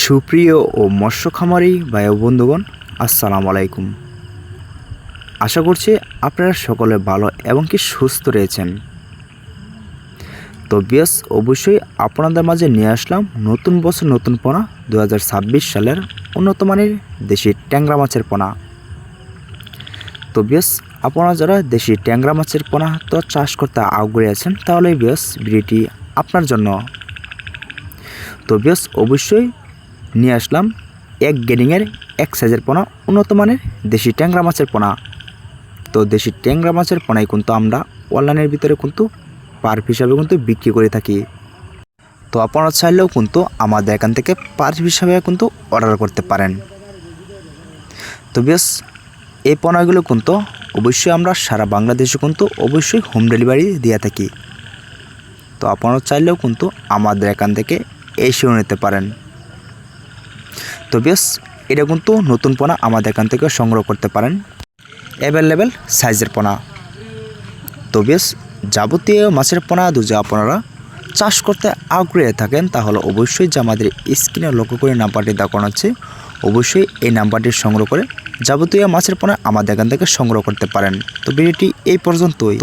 সুপ্রিয় ও মৎস্য খামারি ভাই ও বন্ধুগণ, আসসালামু আলাইকুম। আশা করছি আপনারা সকলে ভালো এবং কি সুস্থ রয়েছেন। তো বেশ অবশ্যই আপনাদের মাঝে নিয়ে আসলাম নতুন বছর নতুন পোনা 2026 সালের উন্নত মানের দেশি ট্যাংরা মাছের পোনা। তো বেশ আপনারা যারা দেশি ট্যাংরা মাছের পোনা তো চাষ করতে আগ্রহী আছেন, তাহলে বেশ ভিডিওটি আপনার জন্য। তো বেশ অবশ্যই নিয়ে আসলাম এক গ্রেডিংয়ের এক সাইজের পোনা, উন্নত মানের দেশি ট্যাংরা মাছের পোনা। তো দেশি ট্যাংরা মাছের পোনাই কিন্তু আমরা অনলাইনের ভিতরে কিন্তু পার হিসাবে কিন্তু বিক্রি করে থাকি। তো আপনারা চাইলেও কিন্তু আমাদের এখান থেকে পার হিসাবে কিন্তু অর্ডার করতে পারেন। তো বেশ এই পোনাগুলো কিন্তু অবশ্যই আমরা সারা বাংলাদেশে কিন্তু অবশ্যই হোম ডেলিভারি দিয়ে থাকি। তো আপনারা চাইলেও কিন্তু আমাদের এখান থেকে এসেও নিতে পারেন। তো বেশ এটা কিন্তু নতুন পোনা আমাদের এখান থেকে সংগ্রহ করতে পারেন, অ্যাভেলেবেল সাইজের পোনা। তো বেশ যাবতীয় মাছের পোনা যদি আপনারা চাষ করতে আগ্রহী থাকেন, তাহলে অবশ্যই যে আমাদের স্ক্রিনে লক্ষ্য করে নাম্বারটি দেখানো আছে, অবশ্যই এই নাম্বারটি সংগ্রহ করে যাবতীয় মাছের পোনা আমাদের এখান থেকে সংগ্রহ করতে পারেন। তো ভিডিওটি এই পর্যন্তই।